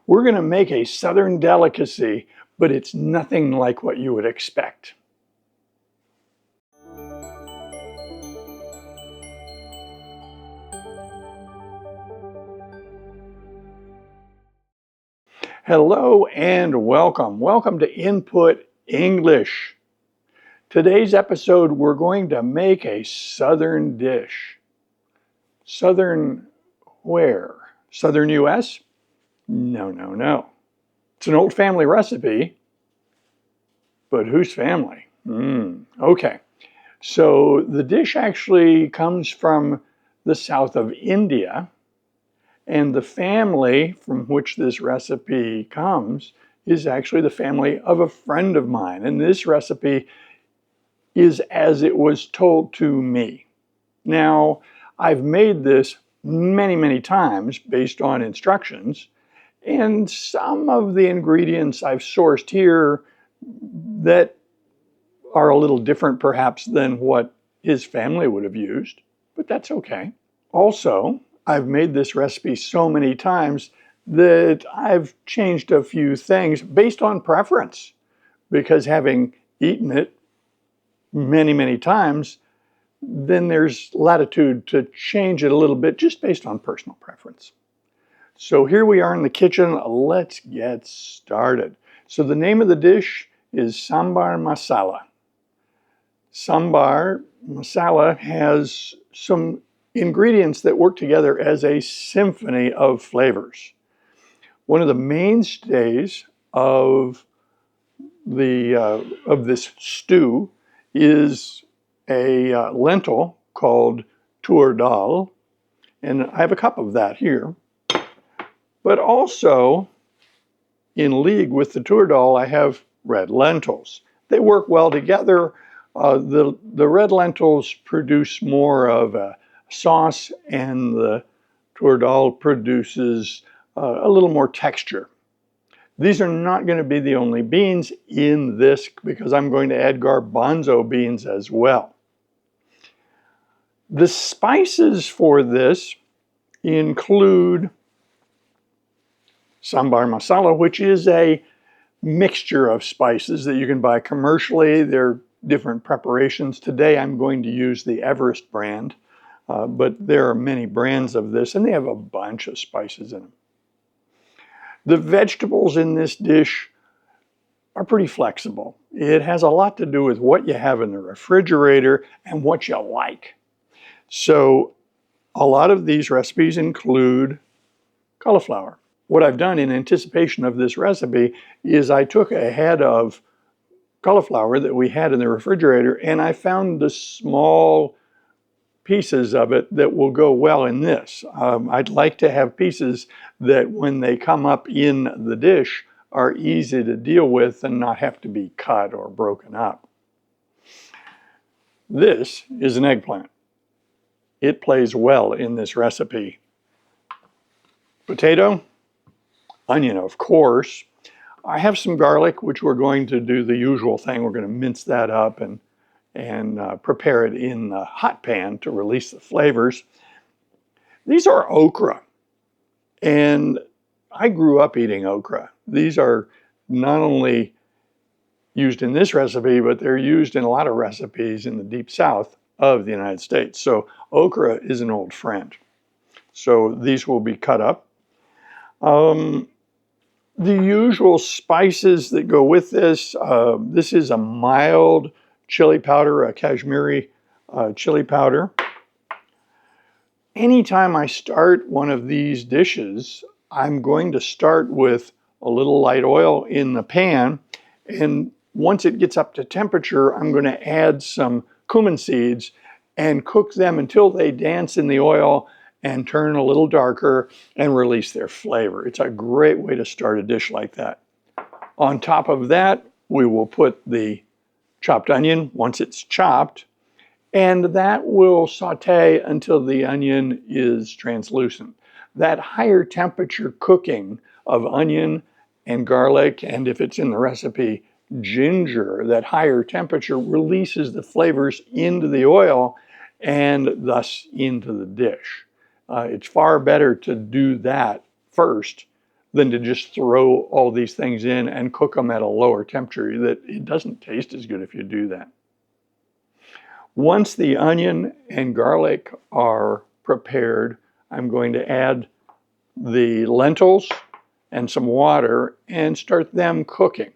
We're going to make a Southern delicacy, but it's nothing like what you would expect. Hello and welcome. Welcome to Input English. Today's episode, we're going to make a Southern dish. Southern where? Southern US? No. It's an old family recipe, but whose family? Okay. So the dish actually comes from the south of India, and the family from which this recipe comes is actually the family of a friend of mine. And this recipe is as it was told to me. Now, I've made this many times based on instructions, and some of the ingredients I've sourced here that are a little different perhaps than what his family would have used, but that's okay. Also, I've made this recipe so many times that I've changed a few things based on preference, because having eaten it many times, then there's latitude to change it a little bit just based on personal preference. So here we are in the kitchen. Let's get started. So the name of the dish is Sambar Masala. Sambar Masala has some ingredients that work together as a symphony of flavors. One of the mainstays of this stew is a lentil called tur dal, and I have a cup of that here. But also, in league with the tur dal, I have red lentils. They work well together. The red lentils produce more of a sauce, and the tur dal produces a little more texture. These are not going to be the only beans in this, because I'm going to add garbanzo beans as well. The spices for this include Sambar Masala, which is a mixture of spices that you can buy commercially. They're different preparations. Today I'm going to use the Everest brand, but there are many brands of this, and they have a bunch of spices in them. The vegetables in this dish are pretty flexible. It has a lot to do with what you have in the refrigerator and what you like. So a lot of these recipes include cauliflower. What I've done in anticipation of this recipe is I took a head of cauliflower that we had in the refrigerator, and I found the small pieces of it that will go well in this. I'd like to have pieces that when they come up in the dish are easy to deal with and not have to be cut or broken up. This is an eggplant. It plays well in this recipe. Potato, onion, of course. I have some garlic, which we're going to do the usual thing. We're going to mince that up and prepare it in the hot pan to release the flavors. These are okra, and I grew up eating okra. These are not only used in this recipe, but they're used in a lot of recipes in the deep south of the United States. So okra is an old friend. So these will be cut up. The usual spices that go with this, this is a mild chili powder, a Kashmiri chili powder. Anytime I start one of these dishes, I'm going to start with a little light oil in the pan, and once it gets up to temperature, I'm going to add some cumin seeds and cook them until they dance in the oil and turn a little darker and release their flavor. It's a great way to start a dish like that. On top of that, we will put the chopped onion once it's chopped, and that will saute until the onion is translucent. That higher temperature cooking of onion and garlic, and if it's in the recipe, ginger, that higher temperature releases the flavors into the oil and thus into the dish. It's far better to do that first than to just throw all these things in and cook them at a lower temperature. That it doesn't taste as good if you do that. Once the onion and garlic are prepared, I'm going to add the lentils and some water and start them cooking.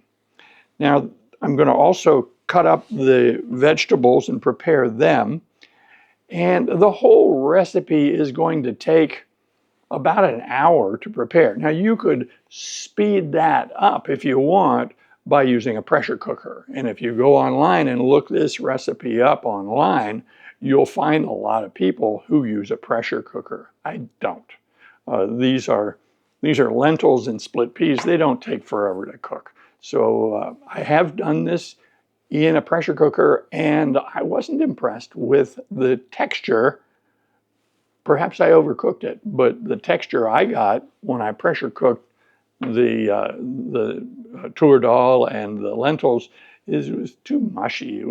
Now, I'm going to also cut up the vegetables and prepare them. And the whole recipe is going to take about an hour to prepare. Now, you could speed that up if you want by using a pressure cooker. And if you go online and look this recipe up online, you'll find a lot of people who use a pressure cooker. I don't. These are lentils and split peas. They don't take forever to cook. So I have done this in a pressure cooker, and I wasn't impressed with the texture. Perhaps I overcooked it, but the texture I got when I pressure cooked the tur dal and the lentils was too mushy. It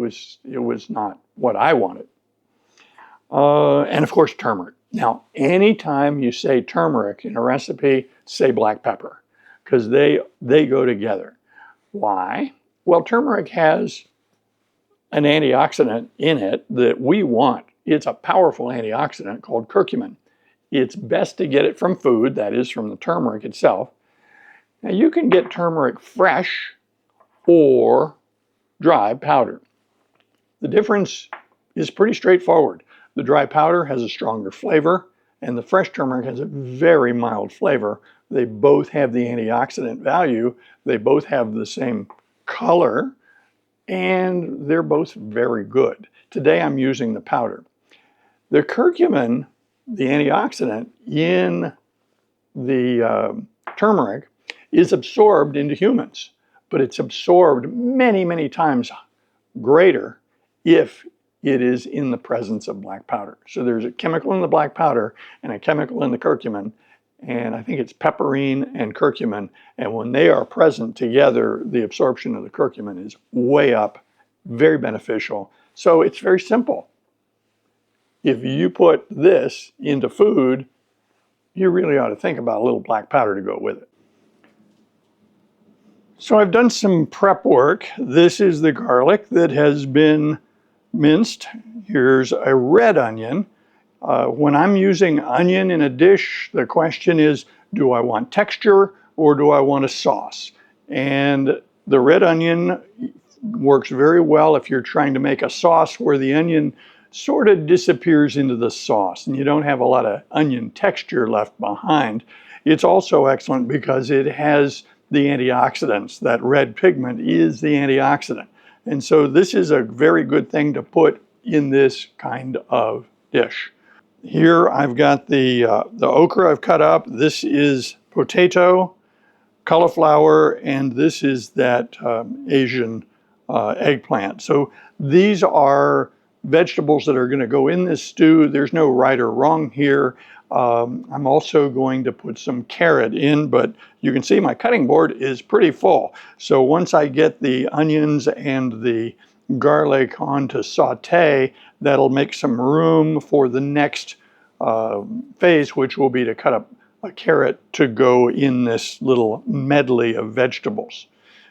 was not what I wanted. And of course, turmeric. Now, anytime you say turmeric in a recipe, say black pepper, because they go together. Why? Well, turmeric has an antioxidant in it that we want. It's a powerful antioxidant called curcumin. It's best to get it from food, that is from the turmeric itself. Now you can get turmeric fresh or dry powder. The difference is pretty straightforward. The dry powder has a stronger flavor, and the fresh turmeric has a very mild flavor. They both have the antioxidant value. They both have the same color, and they're both very good. Today I'm using the powder. The curcumin, the antioxidant in the turmeric, is absorbed into humans, but it's absorbed many, many times greater if it is in the presence of black powder. So there's a chemical in the black powder and a chemical in the curcumin, and I think it's pepperine and curcumin, and when they are present together, the absorption of the curcumin is way up, very beneficial. So it's very simple. If you put this into food, you really ought to think about a little black powder to go with it. So I've done some prep work. This is the garlic that has been minced. Here's a red onion. When I'm using onion in a dish, the question is, do I want texture or do I want a sauce? And the red onion works very well if you're trying to make a sauce where the onion sort of disappears into the sauce and you don't have a lot of onion texture left behind. It's also excellent because it has the antioxidants. That red pigment is the antioxidant. And so this is a very good thing to put in this kind of dish. Here I've got the okra I've cut up. This is potato, cauliflower, and this is that Asian eggplant. So these are vegetables that are going to go in this stew. There's no right or wrong here. I'm also going to put some carrot in, but you can see my cutting board is pretty full. So once I get the onions and the garlic onto saute, that'll make some room for the next phase, which will be to cut up a carrot to go in this little medley of vegetables.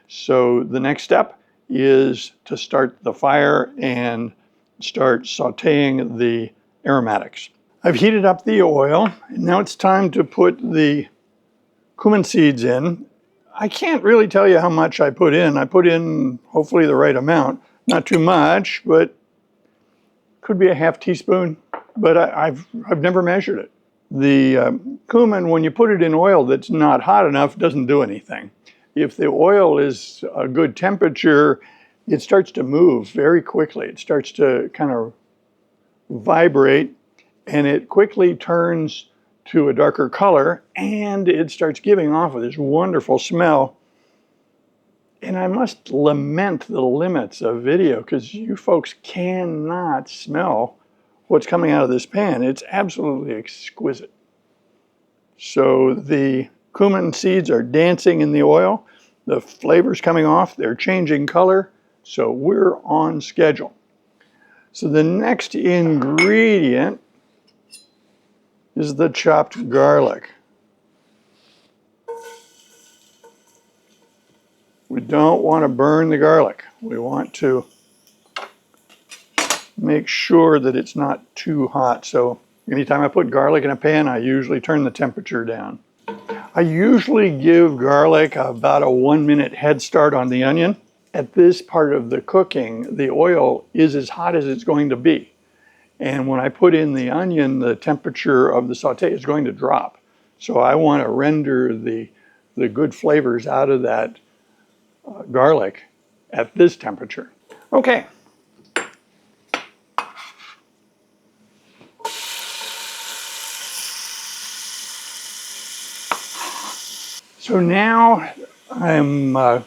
So the next step is to start the fire and start sauteing the aromatics. I've heated up the oil, and now it's time to put the cumin seeds in. I can't really tell you how much I put in. I put in hopefully the right amount. Not too much, but could be a half teaspoon, but I've never measured it. The cumin, when you put it in oil that's not hot enough, doesn't do anything. If the oil is a good temperature, it starts to move very quickly. It starts to kind of vibrate, and it quickly turns to a darker color, and it starts giving off of this wonderful smell. And I must lament the limits of video because you folks cannot smell what's coming out of this pan. It's absolutely exquisite. So the cumin seeds are dancing in the oil. The flavor's coming off. They're changing color. So we're on schedule. So the next ingredient is the chopped garlic. We don't want to burn the garlic. We want to make sure that it's not too hot. So anytime I put garlic in a pan, I usually turn the temperature down. I usually give garlic about a 1-minute head start on the onion. At this part of the cooking, the oil is as hot as it's going to be. And when I put in the onion, the temperature of the saute is going to drop. So I want to render the good flavors out of that garlic at this temperature. Okay. So now I'm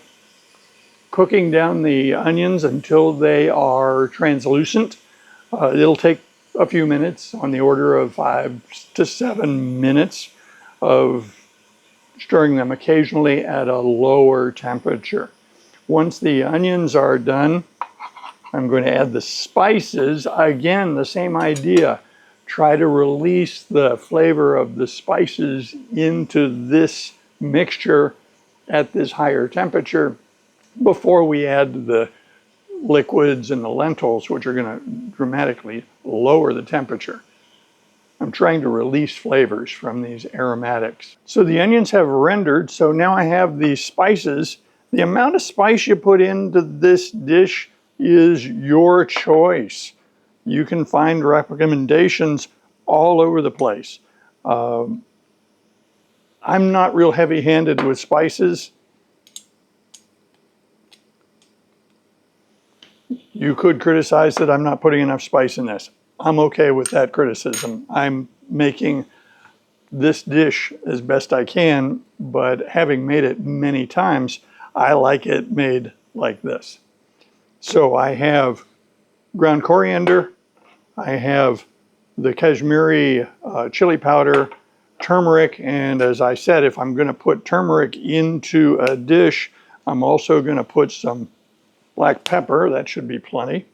cooking down the onions until they are translucent. It'll take a few minutes, on the order of 5 to 7 minutes of stirring them occasionally at a lower temperature. Once the onions are done, I'm going to add the spices. Again, the same idea. Try to release the flavor of the spices into this mixture at this higher temperature before we add the liquids and the lentils, which are going to dramatically lower the temperature. I'm trying to release flavors from these aromatics. So the onions have rendered, so now I have these spices. The amount of spice you put into this dish is your choice. You can find recommendations all over the place. I'm not real heavy-handed with spices. You could criticize that I'm not putting enough spice in this. I'm okay with that criticism. I'm making this dish as best I can, but having made it many times, I like it made like this. So I have ground coriander, I have the Kashmiri chili powder, turmeric, and as I said, if I'm going to put turmeric into a dish, I'm also going to put some black pepper. That should be plenty.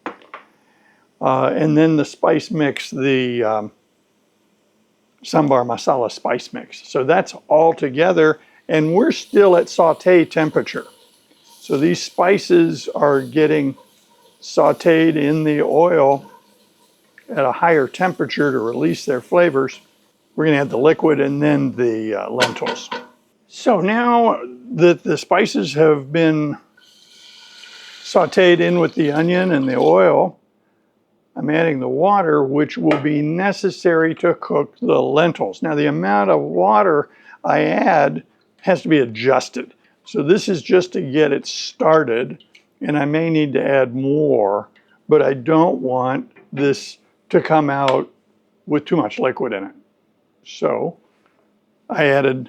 And then the spice mix, the Sambar Masala spice mix. So that's all together, and we're still at saute temperature. So these spices are getting sauteed in the oil at a higher temperature to release their flavors. We're going to add the liquid and then the lentils. So now that the spices have been sauteed in with the onion and the oil, I'm adding the water, which will be necessary to cook the lentils. Now, the amount of water I add has to be adjusted. So this is just to get it started, and I may need to add more, but I don't want this to come out with too much liquid in it. So I added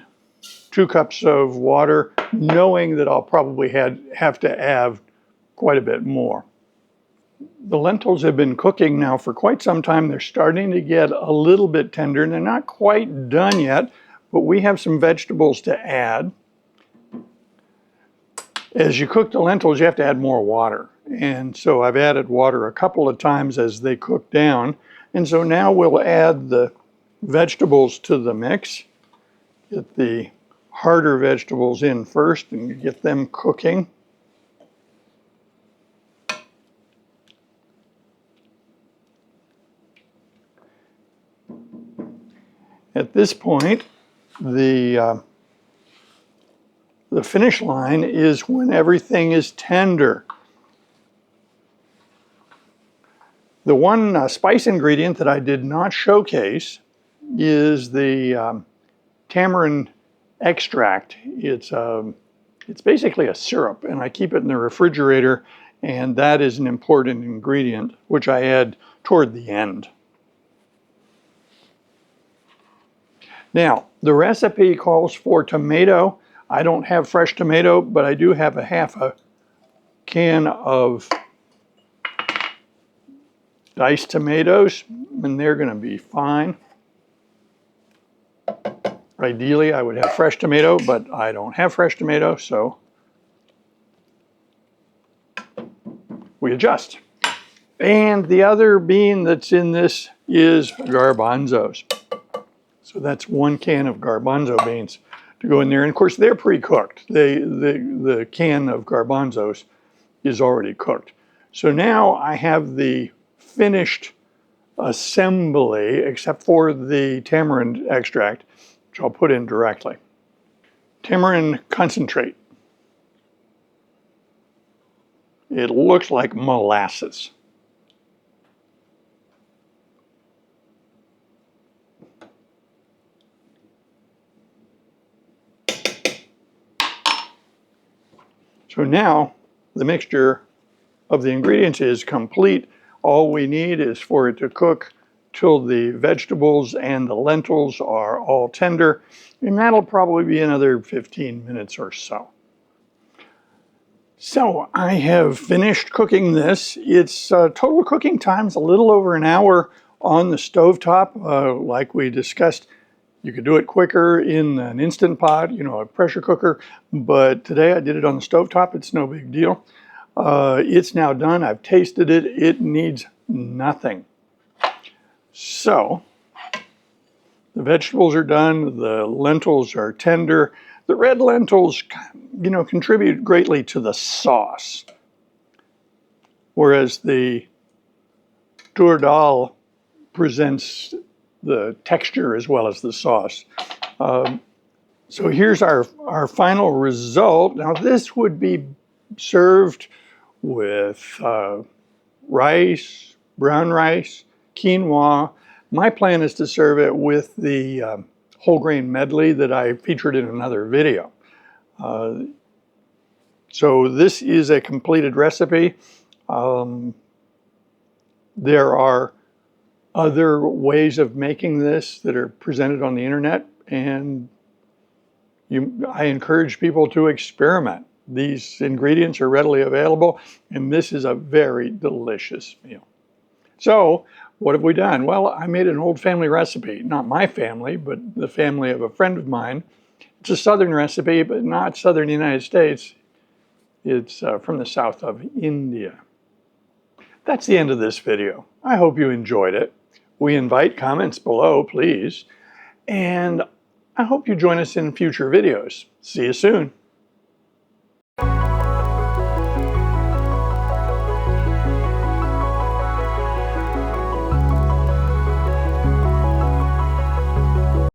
2 cups of water, knowing that I'll probably have to add quite a bit more. The lentils have been cooking now for quite some time. They're starting to get a little bit tender, and they're not quite done yet, but we have some vegetables to add. As you cook the lentils, you have to add more water. And so I've added water a couple of times as they cook down. And so now we'll add the vegetables to the mix. Get the harder vegetables in first and get them cooking. At this point, the finish line is when everything is tender. The one spice ingredient that I did not showcase is the tamarind extract. It's basically a syrup, and I keep it in the refrigerator, and that is an important ingredient, which I add toward the end. Now, the recipe calls for tomato. I don't have fresh tomato, but I do have a half a can of diced tomatoes, and they're going to be fine. Ideally, I would have fresh tomato, but I don't have fresh tomato, so we adjust. And the other bean that's in this is garbanzos. So that's 1 can of garbanzo beans. to go in there. And of course, they're pre-cooked. The can of garbanzos is already cooked. So now I have the finished assembly, except for the tamarind extract, which I'll put in directly. Tamarind concentrate. It looks like molasses. So now the mixture of the ingredients is complete. All we need is for it to cook till the vegetables and the lentils are all tender, and that'll probably be another 15 minutes or so. So I have finished cooking this. Its total cooking time is a little over an hour on the stovetop. Like we discussed, you could do it quicker in an Instant Pot, a pressure cooker, but today I did it on the stovetop. It's no big deal. It's now done. I've tasted it. It needs nothing. So the vegetables are done. The lentils are tender. The red lentils, contribute greatly to the sauce, whereas the tur dal presents the texture as well as the sauce. So here's our final result. Now this would be served with rice, brown rice, quinoa. My plan is to serve it with the whole grain medley that I featured in another video. So this is a completed recipe. There are other ways of making this that are presented on the internet, and I encourage people to experiment. These ingredients are readily available, and this is a very delicious meal. So what have we done? Well, I made an old family recipe, not my family, but the family of a friend of mine. It's a southern recipe, but not southern United States. It's from the south of India. That's the end of this video. I hope you enjoyed it. We invite comments below, please. And I hope you join us in future videos. See you soon.